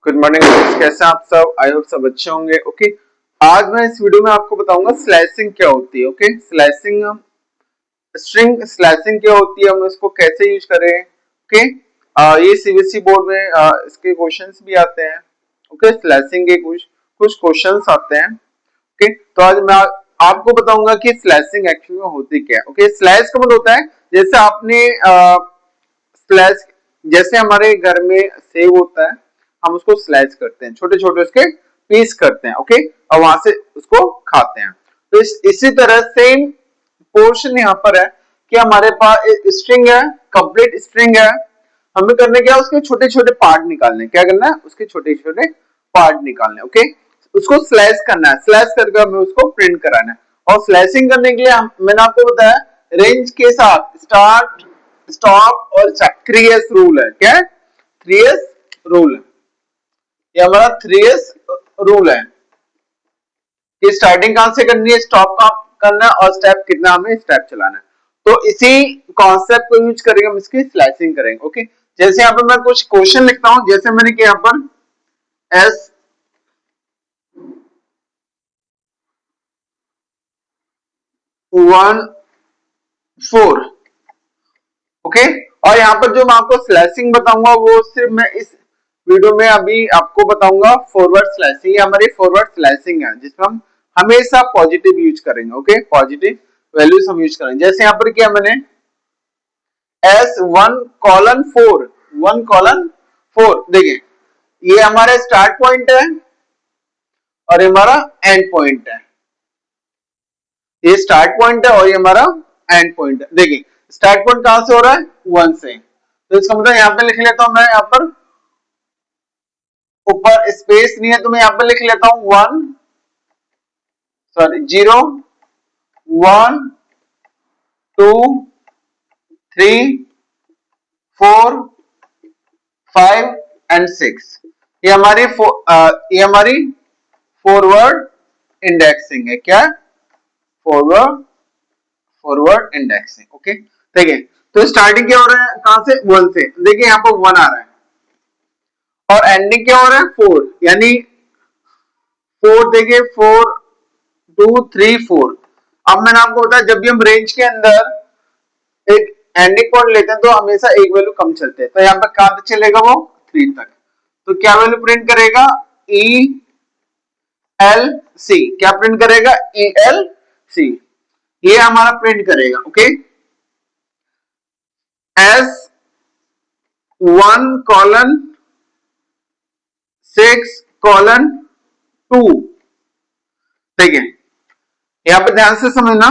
Good morning, कैसे हैं आप सब? आई होप सब अच्छे होंगे। ओके, आज मैं इस वीडियो में आपको बताऊंगा स्लाइसिंग क्या होती है। ओके, स्लाइसिंग स्ट्रिंग स्लाइसिंग क्या होती है, हम इसको कैसे यूज करें। ओके, ये सीबीएसई बोर्ड में इसके क्वेश्चंस भी आते हैं। ओके, स्लाइसिंग के कुछ कुछ क्वेश्चंस आते हैं। ओके, तो आज मैं आपको बताऊंगा कि स्लाइसिंग एक्चुअली में होती क्या है। ओके, स्लाइस का मतलब होता है जैसे आपने स्लाइस, जैसे हमारे घर में सेव होता है, हम उसको स्लाइस करते हैं, छोटे छोटे उसके पीस करते हैं। ओके, और वहां से उसको खाते हैं। तो इसी तरह सेम पोर्शन यहाँ पर है कि हमारे पास स्ट्रिंग है, कंप्लीट स्ट्रिंग है। हमें करने क्या है, उसके छोटे छोटे पार्ट निकालने। क्या करना है, उसके छोटे छोटे पार्ट निकालने। ओके, उसको स्लाइस करना है, स्लाइस करके हमें उसको प्रिंट कराना है। और स्लाइसिंग करने के लिए मैंने आपको बताया रेंज के साथ स्टार्ट, स्टॉप और 3S रूल है। क्या है? 3S रूल है, ये हमारा 3S रूल है कि स्टार्टिंग कहां से करनी है, स्टॉप कहां करना है और स्टेप कितना हमें स्टेप चलाना है। तो इसी कॉन्सेप्ट को यूज करेंगे, हम इसकी स्लाइसिंग करेंगे। ओके, जैसे यहाँ पर मैं कुछ क्वेश्चन लिखता हूं, जैसे मैंने किया यहाँ पर S14। ओके, और यहाँ पर जो मैं आपको स्लाइसिंग बताऊंगा वो सिर्फ मैं इस वीडियो में अभी आपको बताऊंगा फॉरवर्ड स्लाइसिंग। ये हमारी फॉरवर्ड स्लाइसिंग है जिसमें हम हमेशा पॉजिटिव यूज करेंगे। ओके, पॉजिटिव वैल्यूज हम यूज करेंगे। जैसे यहाँ पर किया मैंने S1:4, 1:4। देखिए, ये हमारा स्टार्ट पॉइंट है और ये हमारा एंड पॉइंट है। ये स्टार्ट पॉइंट है और ये हमारा एंड पॉइंट है। देखिए, स्टार्ट पॉइंट कहां से हो रहा है, 1 से। तो इसका मतलब यहाँ पे लिख लेता हूं मैं, यहाँ पर ऊपर स्पेस नहीं है तो मैं यहाँ पर लिख लेता हूं 0, 1, 2, 3, 4, 5 एंड 6। ये हमारी फॉरवर्ड इंडेक्सिंग है। क्या? Forward forward indexing. ओके, देखिए, तो स्टार्टिंग क्या हो रहा है, कहां से, 1 से। देखिए यहाँ पर 1 आ रहा है और एंडिंग क्या हो रहा है, 4, यानी 4। देखिए 4, 2, 3, 4। अब मैंने आपको बताया जब भी हम रेंज के अंदर एक एंडिंग पॉइंट लेते हैं तो हमेशा एक वैल्यू कम चलते हैं। तो यहाँ पर कहां तक चलेगा, वो 3 तक। तो क्या वैल्यू प्रिंट करेगा, ELC। क्या प्रिंट करेगा, ELC। ये हमारा प्रिंट करेगा। Okay, S1:6:2। देखिए, यहां पर ध्यान से समझना,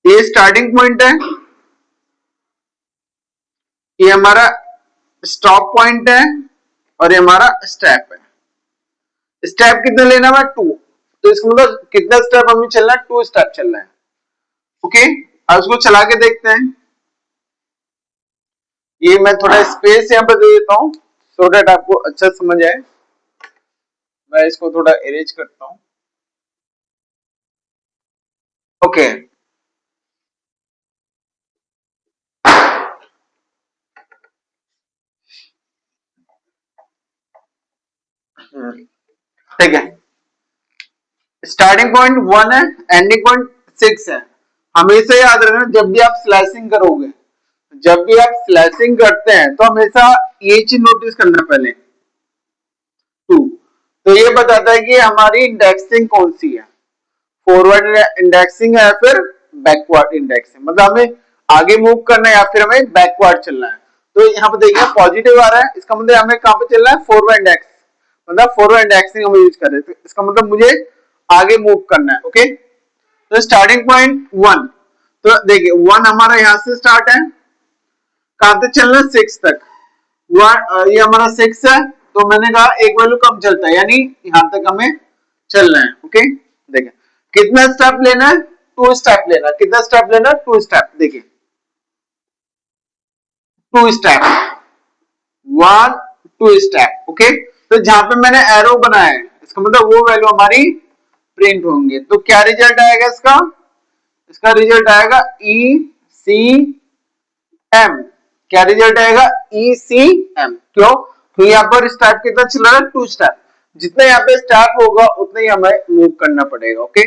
ये स्टार्टिंग पॉइंट है, ये हमारा स्टॉप पॉइंट है और ये हमारा स्टेप है। स्टेप कितना लेना है, 2। तो इसका मतलब कितना स्टेप हमें चलना है, 2 स्टेप चलना है। ओके, अब इसको चला के देखते हैं। ये मैं थोड़ा स्पेस यहाँ पर दे देता हूँ सो दैट आपको अच्छा समझ आए। मैं इसको थोड़ा इरेज करता हूँ। ओके, ठीक है। स्टार्टिंग पॉइंट 1 है, एंडिंग पॉइंट 6 है। हमेशा याद रखना, जब भी आप स्लाइसिंग करोगे, जब भी आप स्लाइसिंग करते हैं तो हमेशा ये चीज नोटिस करना पहले 2। तो ये बताता है कि हमारी इंडेक्सिंग कौन सी है, फॉरवर्ड इंडेक्सिंग है या फिर बैकवर्ड इंडेक्सिंग। मतलब हमें आगे मूव करना है या फिर हमें बैकवर्ड चलना है। तो यहाँ पे देखिए पॉजिटिव आ रहा है, इसका मतलब हमें कहां पे चलना है, फॉरवर्ड इंडेक्स, मतलब फॉरवर्ड इंडेक्सिंग हम यूज कर रहे थे। इसका मतलब मुझे आगे मूव करना है। ओके, तो स्टार्टिंग पॉइंट 1। तो देखिए 1 हमारा यहां से स्टार्ट है, कहां तक चलना है, 6 तक। ये हमारा 6 है, तो मैंने कहा एक वैल्यू कम चलता है, यानी यहां तक हमें चलना है। ओके, देखिए कितना स्टेप लेना है, 2 स्टेप लेना है। कितना स्टेप लेना है, 2 स्टेप। देखिए 2 स्टेप, 1, 2 स्टेप। ओके, तो जहां पे मैंने एरो बनाया है इसका मतलब वो वैल्यू हमारी प्रिंट होंगे। तो क्या रिजल्ट आएगा इसका, इसका रिजल्ट आएगा ECM। क्या रिजल्ट आएगा, ECM। क्यों? यहाँ पर स्टेप कितना चल रहा है, 2 स्टेप। जितना यहाँ पे स्टेप होगा उतना ही हमें मूव करना पड़ेगा। ओके,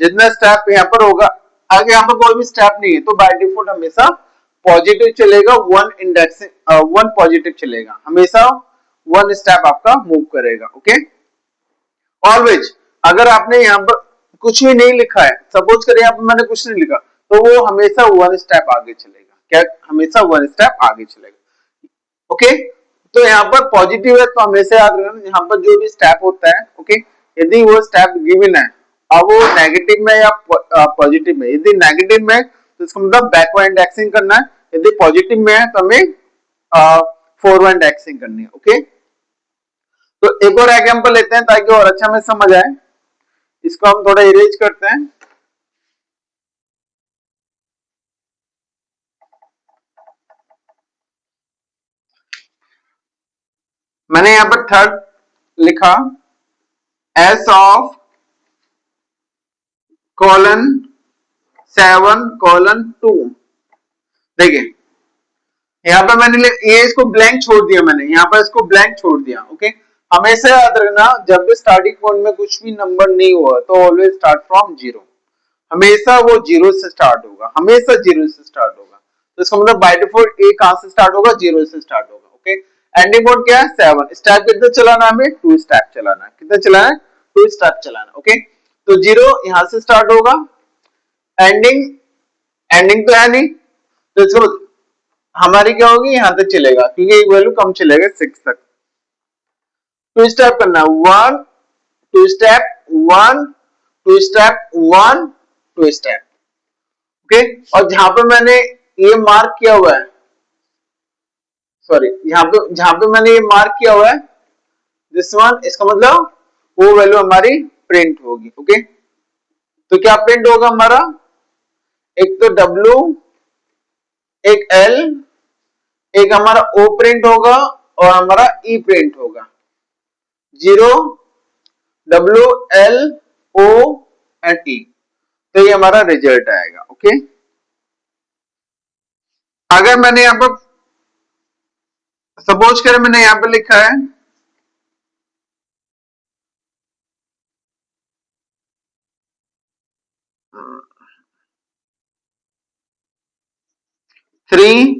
जितना स्टेप यहाँ पर होगा, आगे यहाँ पर कोई भी स्टेप नहीं है तो बाय डिफॉल्ट हमेशा पॉजिटिव चलेगा, 1 इंडेक्स 1 पॉजिटिव चलेगा, हमेशा 1 स्टेप आपका मूव करेगा। ओके, ऑलवेज अगर आपने यहाँ पर कुछ भी नहीं लिखा है, सपोज करें यहाँ पर मैंने कुछ नहीं लिखा, तो वो हमेशा 1 स्टेप आगे चलेगा। क्या, हमेशा 1 स्टेप आगे चलेगा। ओके, तो यहाँ पर पॉजिटिव है तो हमेशा याद रखना यहाँ पर जो भी स्टेप होता है, ओके, यदि वो स्टेप गिवन है, अब वो नेगेटिव में या पॉजिटिव में, यदि नेगेटिव में तो इसका मतलब बैकवर्ड इंडेक्सिंग करना है, यदि पॉजिटिव में है तो हमें फॉरवर्ड इंडेक्सिंग करनी है। ओके, तो एक और एग्जांपल लेते हैं ताकि और अच्छा में समझ आए। इसको हम थोड़ा इरेज करते हैं। मैंने यहाँ पर थर्ड लिखा, एस ऑफ कोलन 7:2। देखिए यहाँ पर मैंने ये इसको ब्लैंक छोड़ दिया, मैंने यहाँ पर इसको ब्लैंक छोड़ दिया। ओके, हमेशा याद रखना जब भी स्टार्टिंग पॉइंट में कुछ भी नंबर नहीं हुआ तो ऑलवेज स्टार्ट फ्रॉम 0, हमेशा वो 0 से स्टार्ट होगा, हमेशा 0 से स्टार्ट होगा। तो इसका मतलब बाय डिफॉल्ट ए कहां से स्टार्ट होगा, 0 से स्टार्ट होगा। ओके, एंडिंग पॉइंट क्या है, 7। स्टेप कितना चलाना है हमें, 2 स्टेप चलाना है। कितना चलाना है, 2 स्टेप चलाना है। ओके, तो 0 यहां से स्टार्ट होगा, एंडिंग एंडिंग तो है नहीं, तो इसको हमारी क्या होगी, यहां तक चलेगा क्योंकि एक वैल्यू कम चलेगा 6 तक। 2 स्टेप करना है, 1 2 स्टेप 1 2 स्टेप 1 2 स्टेप। ओके, और जहां पे मैंने ये मार्क किया हुआ है, सॉरी जहां पे मैंने ये मार्क किया हुआ है दिस वन, इसका मतलब वो वैल्यू हमारी प्रिंट होगी। ओके, तो क्या प्रिंट होगा हमारा, एक तो W, एक L, एक हमारा O प्रिंट होगा और हमारा E प्रिंट होगा। 0 W L O and E, तो ये हमारा रिजल्ट आएगा। ओके, अगर मैंने यहां पर सपोज करें मैंने यहां पर लिखा है 3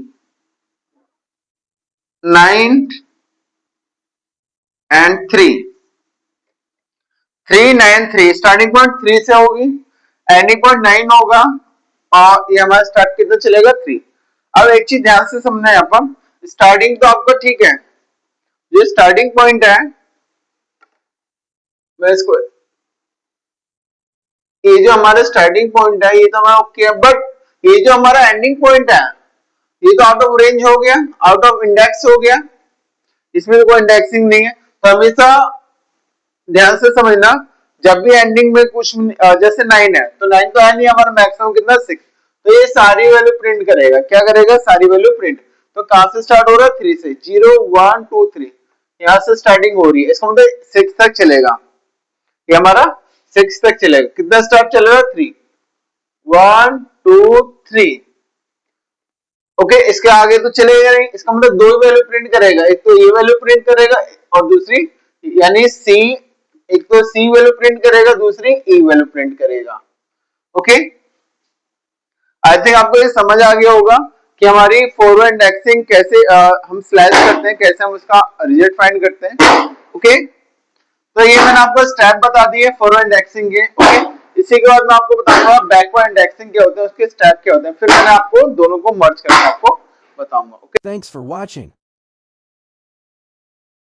9 एंड 3 9 3, स्टार्टिंग पॉइंट 3 से होगी, एंडिंग पॉइंट 9 होगा, और ये हमारा स्टार्ट कितना चलेगा, 3। अब एक चीज ध्यान से समझना है, अपन स्टार्टिंग तो आपका ठीक है, जो स्टार्टिंग पॉइंट है मैं इसको, ये जो हमारा स्टार्टिंग पॉइंट है ये तो हमारा ओके है, बट ये जो हमारा एंडिंग पॉइंट है ये तो आउट ऑफ रेंज हो गया, आउट ऑफ इंडेक्स हो गया, इसमें तो कोई इंडेक्सिंग नहीं है। तो हमेशा ध्यान से समझना, जब भी एंडिंग में कुछ जैसे 9 है तो 9 तो है नहीं, हमारा मैक्सिमम कितना 6, तो ये सारी वैल्यू प्रिंट करेगा। क्या करेगा, सारी वैल्यू प्रिंट। तो कहां से स्टार्ट हो रहा है, 3 से, 0 1 2 3, यहां से स्टार्टिंग हो रही है, इसका मतलब 6 तक चलेगा, ये हमारा 6 तक चलेगा। कितना स्टेप चलेगा, 3 1 2 3। ओके, इसके आगे तो चलेगा नहीं, इसका मतलब दो ही वैल्यू प्रिंट करेगा, एक तो ये वैल्यू प्रिंट करेगा और दूसरी यानी सी, एक तो सी वैल्यू प्रिंट करेगा, दूसरी ई वैल्यू प्रिंट करेगा। ओके, आई थिंक आपको ये समझ आ गया होगा कि हमारी फॉरवर्ड इंडेक्सिंग कैसे हम स्लैश करते हैं, कैसे हम उसका रिजल्ट फाइंड करते हैं। ओके, तो ये मैंने आपको स्टेप बता दिए फॉरवर्ड इंडेक्सिंग के। ओके, इसी के बाद मैं आपको बताऊंगा बैकवर्ड इंडेक्सिंग क्या होता है, उसके स्टेप क्या होते हैं, फिर मैंने आपको दोनों को मर्ज करके आपको बताऊंगा। Okay, thanks for watching.